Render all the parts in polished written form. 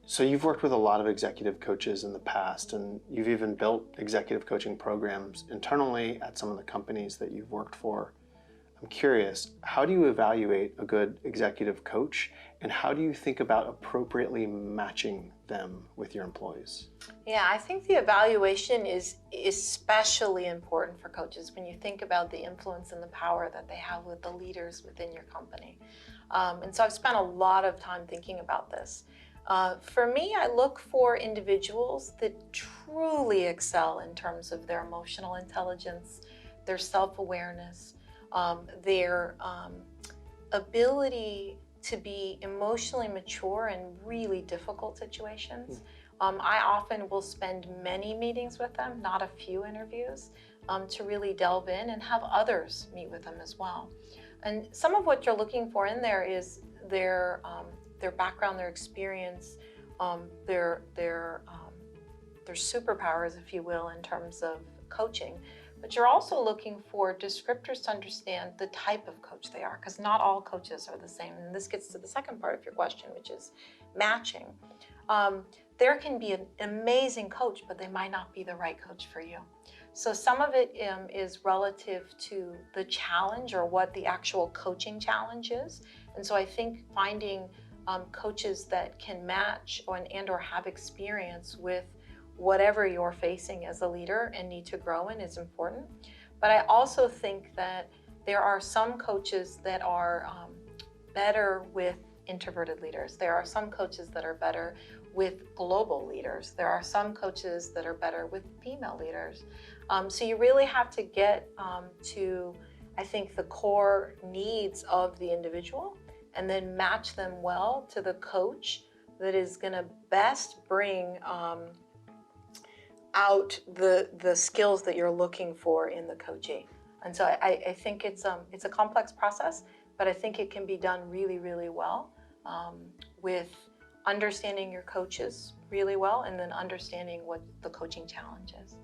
So you've worked with a lot of executive coaches in the past, and you've even built executive coaching programs internally at some of the companies that you've worked for. I'm curious, how do you evaluate a good executive coach, and how do you think about appropriately matching them with your employees? Yeah, I think the evaluation is especially important for coaches when you think about the influence and the power that they have with the leaders within your company. And so I've spent a lot of time thinking about this. For me, I look for individuals that truly excel in terms of their emotional intelligence, their self-awareness, their ability to be emotionally mature in really difficult situations. I often will spend many meetings with them, not a few interviews, to really delve in and have others meet with them as well. And some of what you're looking for in there is their background, their experience, their superpowers, if you will, in terms of coaching. But you're also looking for descriptors to understand the type of coach they are, because not all coaches are the same. And this gets to the second part of your question, which is matching. There can be an amazing coach, but they might not be the right coach for you. So some of it is relative to the challenge or what the actual coaching challenge is. And so I think finding coaches that can match and or have experience with whatever you're facing as a leader and need to grow in is important. But I also think that there are some coaches that are better with introverted leaders. There are some coaches that are better with global leaders. There are some coaches that are better with female leaders. So you really have to get to, I think, the core needs of the individual and then match them well to the coach that is going to best bring out the skills that you're looking for in the coachee. And so I think it's a complex process, but I think it can be done really, really well with understanding your coaches really well and then understanding what the coaching challenge is.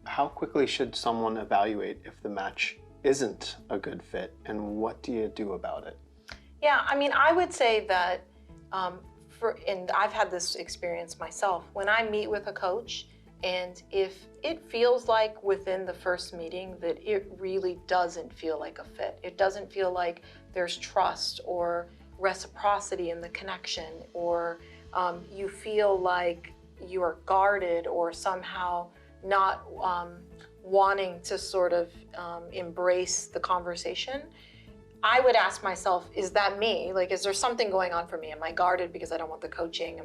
How quickly should someone evaluate if the match isn't a good fit, and what do you do about it? Yeah, I mean, I would say that, and I've had this experience myself, when I meet with a coach, and if it feels like within the first meeting that it really doesn't feel like a fit, it doesn't feel like there's trust or reciprocity in the connection, or you feel like you are guarded or somehow not wanting to sort of embrace the conversation, I would ask myself, is that me? Like, is there something going on for me? Am I guarded because I don't want the coaching?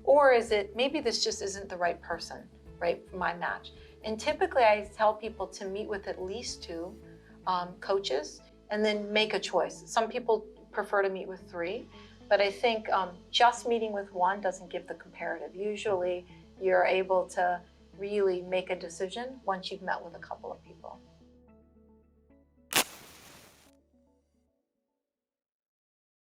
Or is it, maybe this just isn't the right person, right, for my match? And typically I tell people to meet with at least 2 coaches and then make a choice. Some people prefer to meet with 3, but I think just meeting with 1 doesn't give the comparative. Usually you're able to really make a decision once you've met with a couple of people.